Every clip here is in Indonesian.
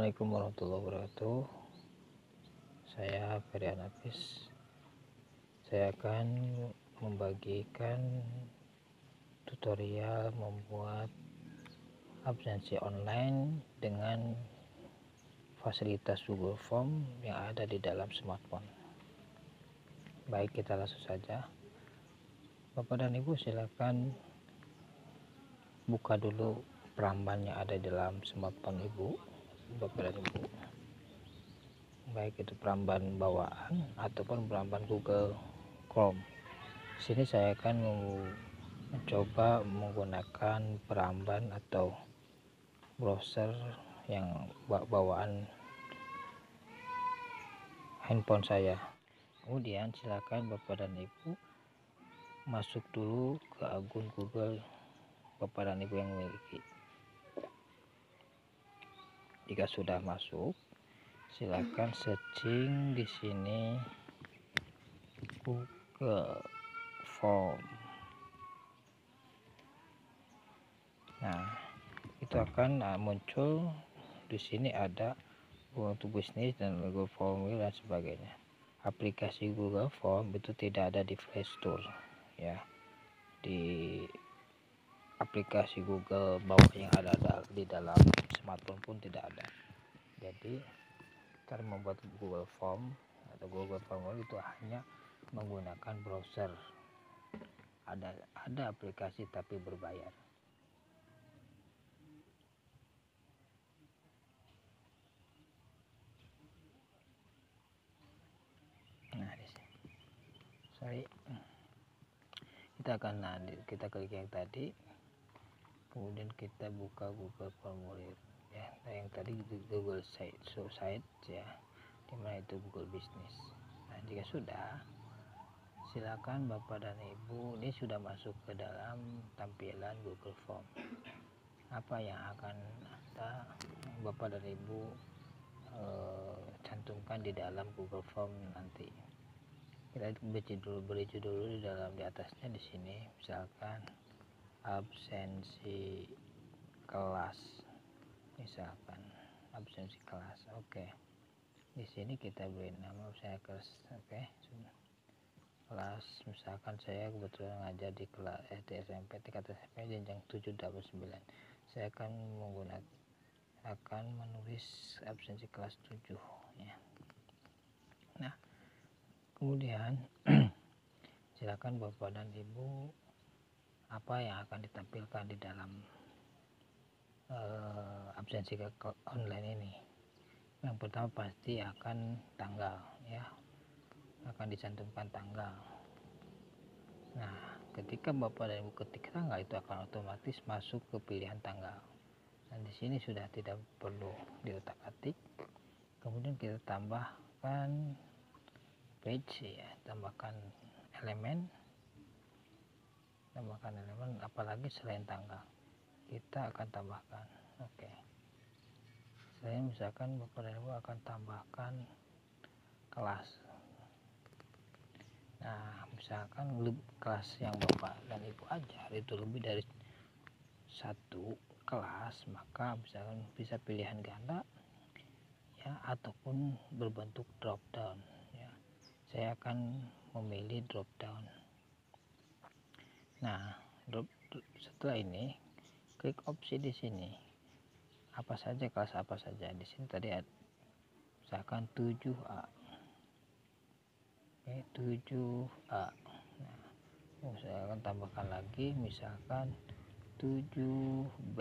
Assalamualaikum warahmatullahi wabarakatuh. Saya Ferry Anafis. Saya akan membagikan tutorial membuat absensi online dengan fasilitas Google Form yang ada di dalam smartphone. Baik, kita langsung saja. Bapak dan Ibu, silakan buka dulu peramban yang ada di dalam smartphone Ibu, Bapak dan Ibu. Baik itu peramban bawaan ataupun peramban Google Chrome. Sini saya akan mencoba menggunakan peramban atau browser yang bawaan handphone saya. Kemudian silakan Bapak dan Ibu masuk dulu ke akun Google Bapak dan Ibu yang memiliki. Jika sudah masuk, silakan searching di sini Google Form. Nah, itu akan muncul di sini ada untuk bisnis dan Google Form dan sebagainya. Aplikasi Google Form itu tidak ada di Play Store, ya. Di aplikasi Google bawah yang ada di dalam smartphone pun tidak ada. Jadi cara membuat Google Form atau Google Form itu hanya menggunakan browser. Ada aplikasi tapi berbayar. Nah, di sini. Kita klik yang tadi, kemudian kita buka Google Formulir, ya. Nah, yang tadi Google Site ya, dimana itu Google Business. Nah, jika sudah, silakan Bapak dan Ibu, ini sudah masuk ke dalam tampilan Google Form. Apa yang akan Bapak dan Ibu cantumkan di dalam Google Form nanti? Kita beri judul dulu di atasnya di sini, misalkan absensi kelas, misalkan absensi kelas. Oke. Di sini kita beri nama saya kelas. Oke. Kelas, misalkan saya kebetulan ngajar di kelas SD SMP tingkat SMP jenjang 7-9. Saya akan menulis absensi kelas 7, ya. Nah, kemudian silakan Bapak dan Ibu, apa yang akan ditampilkan di dalam absensi online ini. Yang pertama pasti akan tanggal, ya, akan dicantumkan tanggal. Nah, ketika Bapak dan Ibu ketik tanggal, itu akan otomatis masuk ke pilihan tanggal. Dan di sini sudah tidak perlu diotak-atik. Kemudian kita tambahkan page, ya, tambahkan elemen, apalagi selain tanggal kita akan tambahkan. Oke. Saya misalkan Bapak dan Ibu akan tambahkan kelas. Nah, misalkan kelas yang Bapak dan Ibu ajar itu lebih dari satu kelas, maka misalkan bisa pilihan ganda, ya, ataupun berbentuk drop down, ya. Saya akan memilih drop down. Nah, setelah ini klik opsi di sini. Apa saja kelas apa saja. Di sini tadi ada misalkan 7A. Oke, 7A. Nah, saya akan tambahkan lagi misalkan 7B.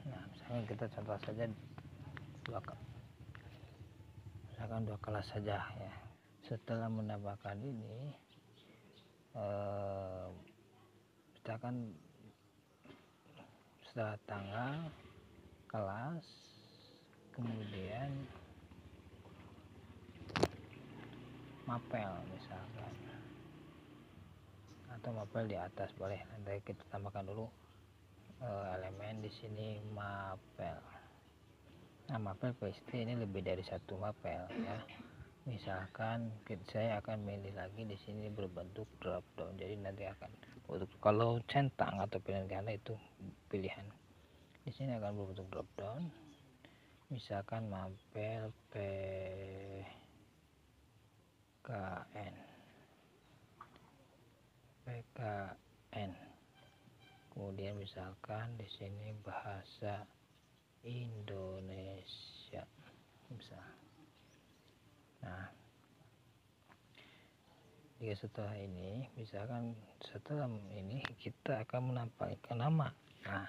Nah, misalkan kita contoh saja misalkan 2 kelas saja, ya. Setelah menambahkan ini, misalkan setelah tanggal, kelas, kemudian mapel misalkan, atau mapel di atas boleh. Nanti kita tambahkan dulu elemen di sini mapel. Nah, mapel pasti ini lebih dari satu mapel, ya. Misalkan saya akan milih lagi di sini berbentuk drop down. Jadi nanti akan kalau centang atau pilihan ganda itu pilihan. Di sini akan berbentuk drop down, misalkan Mapel PKN, kemudian misalkan di sini bahasa Indonesia misal. Nah, jika setelah ini, misalkan setelah ini kita akan menampilkan nama. Nah,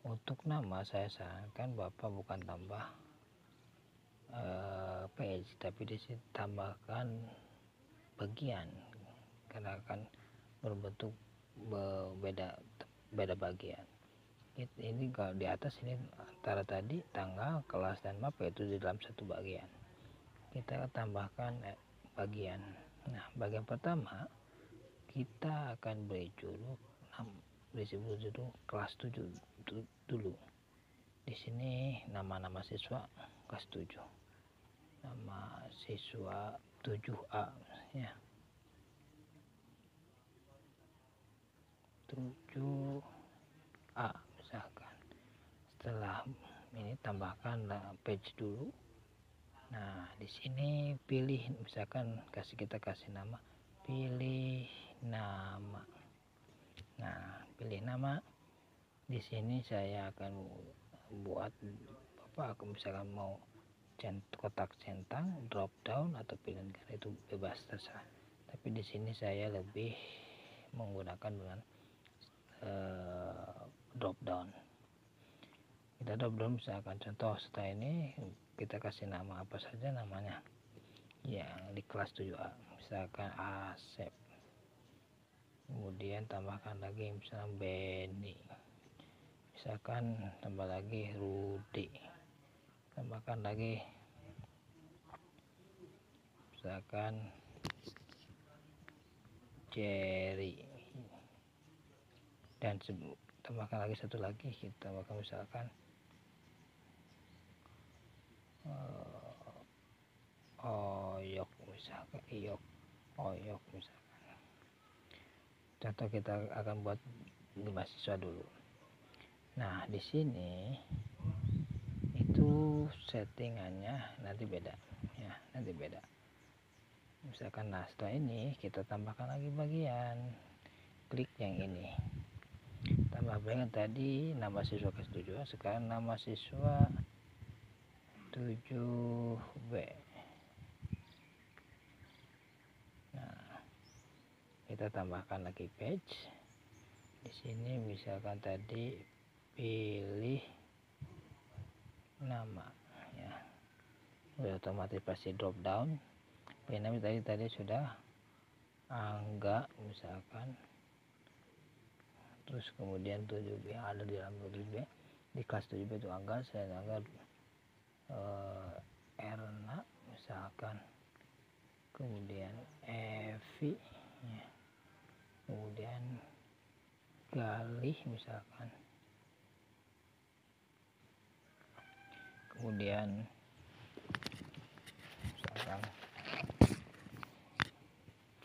untuk nama saya sarankan Bapak bukan tambah page, tapi di sini tambahkan bagian, karena akan berbentuk beda bagian. Ini kalau di atas ini antara tadi tanggal, kelas, dan map itu di dalam satu bagian. Kita tambahkan bagian. Nah, bagian pertama kita akan beri judul, disebut judul kelas 7 dulu. Di sini nama-nama siswa kelas 7. Nama siswa 7A ya. 7A misalkan. Setelah ini tambahkan page dulu. Nah, di sini pilih, misalkan kita kasih nama, pilih nama. Nah, pilih nama. Di sini saya akan buat Bapak aku misalkan mau kotak centang, drop down atau pilihan itu bebas terserah. Tapi di sini saya lebih menggunakan dengan drop down. Kita drop down misalkan contoh setelah ini kita kasih nama apa saja namanya yang di kelas 7A, misalkan Asep, kemudian tambahkan lagi misalnya Benny, misalkan tambah lagi Rudi, tambahkan lagi misalkan Jerry, dan tambahkan lagi satu lagi, kita tambahkan misalkan Oyok misalkan, Oyok misalkan. Contoh kita akan buat di mahasiswa dulu. Nah, di sini itu settingannya nanti beda ya, nanti beda. Misalkan nah setelah ini kita tambahkan lagi bagian, klik yang ini, tambah bagian tadi nama siswa kelas 7, sekarang nama siswa 7B. Nah, kita tambahkan lagi page. Di sini misalkan tadi pilih nama ya, udah otomatis pasti drop down. Pilih nama tadi sudah Angga misalkan, terus kemudian 7B yang ada di dalam 7B, di kelas 7B itu Angga, saya Angga Erna misalkan, kemudian Evi ya. Kemudian Galih misalkan, kemudian misalkan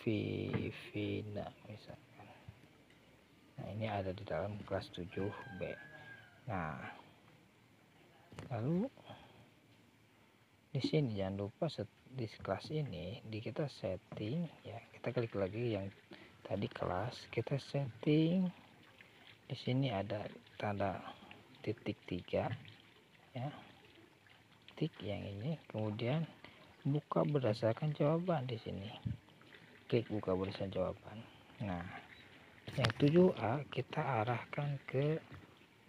Vivina misalkan. Nah, ini ada di dalam kelas 7B. Nah, lalu di sini jangan lupa di kelas ini kita setting ya, kita klik lagi yang tadi kelas, kita setting. Di sini ada tanda titik 3 ya, tik yang ini, kemudian buka berdasarkan jawaban. Di sini klik buka berdasarkan jawaban. Nah, yang 7A kita arahkan ke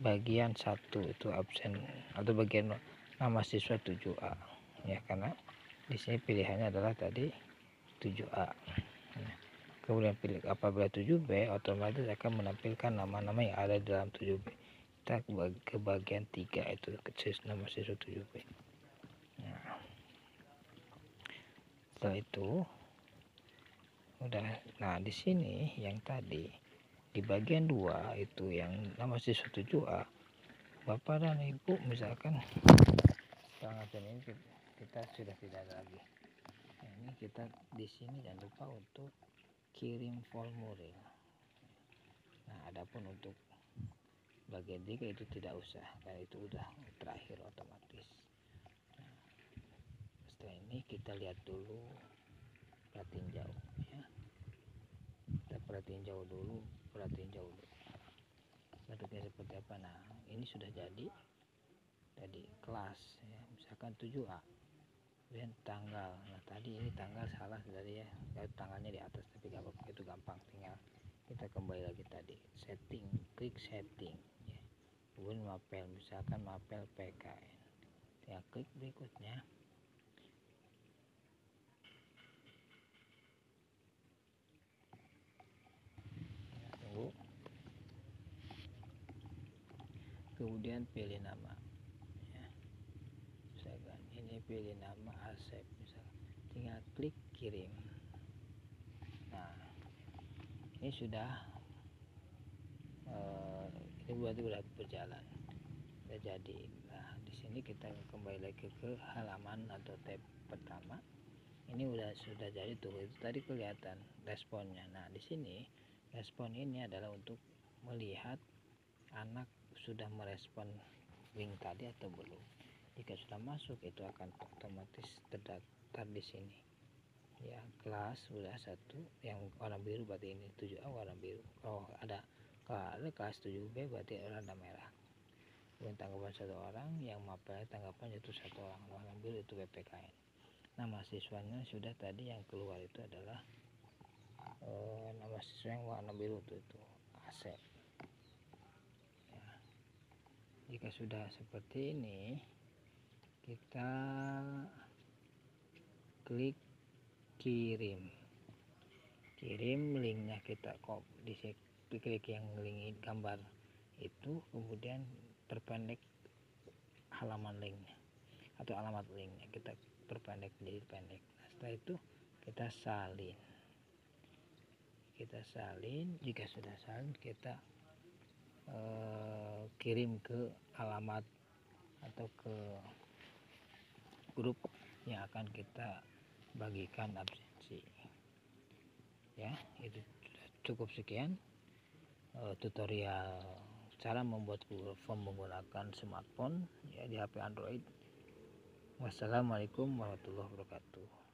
bagian 1, itu absen atau bagian nama siswa 7A ya, karena di sini pilihannya adalah tadi 7A. Nah, kemudian pilih apabila 7B, otomatis akan menampilkan nama-nama yang ada di dalam 7B. Kita ke bagian 3, itu nama siswa 7B. Nah, setelah itu udah. Nah, di sini yang tadi di bagian 2 itu yang nama siswa 7A, Bapak dan Ibu misalkan setelah ini kita sudah tidak ada lagi. Nah, ini kita di sini jangan lupa untuk kirim formulir. Nah, adapun untuk bagian 3 itu tidak usah, karena itu udah terakhir otomatis. Nah, setelah ini kita lihat dulu, perhatiin jauh ya, kita perhatiin jauh dulu, bentuknya seperti apa. Nah ini sudah jadi kelas ya, misalkan 7A, kemudian tanggal. Nah tadi ini tanggal salah dari ya, tanggalnya di atas, tapi gak apa-apa, itu gampang, tinggal kita kembali lagi tadi, setting, klik setting ya. Kemudian mapel, misalkan mapel PKN, tinggal klik berikutnya. Ya, tunggu, kemudian pilih nama ya, misalkan ini pilih nama Asep, misalkan tinggal klik kirim. Nah ini sudah ini berarti sudah berjalan, sudah jadi. Nah di sini kita kembali lagi ke halaman atau tab pertama. Ini sudah jadi tuh, itu tadi kelihatan responnya. Nah di sini respon ini adalah untuk melihat anak sudah merespon link tadi atau belum. Jika sudah masuk, itu akan otomatis terdaftar di sini ya. Kelas sudah satu, yang warna biru berarti ini 7A warna biru. Kalau ada kelas 7B berarti warna merah. Kemudian tanggapan 1 orang, yang mapelnya tanggapan itu 1 orang, warna biru itu PPKN. Nama siswanya sudah tadi, yang keluar itu adalah nama siswa yang warna biru itu Asep ya. Jika sudah seperti ini, kita klik kirim linknya, kita klik yang link gambar itu, kemudian perpendek halaman linknya atau alamat linknya, kita perpendek menjadi pendek. Nah, setelah itu kita salin, jika sudah salin kita kirim ke alamat atau ke grup yang akan kita bagikan absensi ya. Itu cukup, sekian tutorial cara membuat Google Form menggunakan smartphone ya, di HP Android. Wassalamualaikum warahmatullahi wabarakatuh.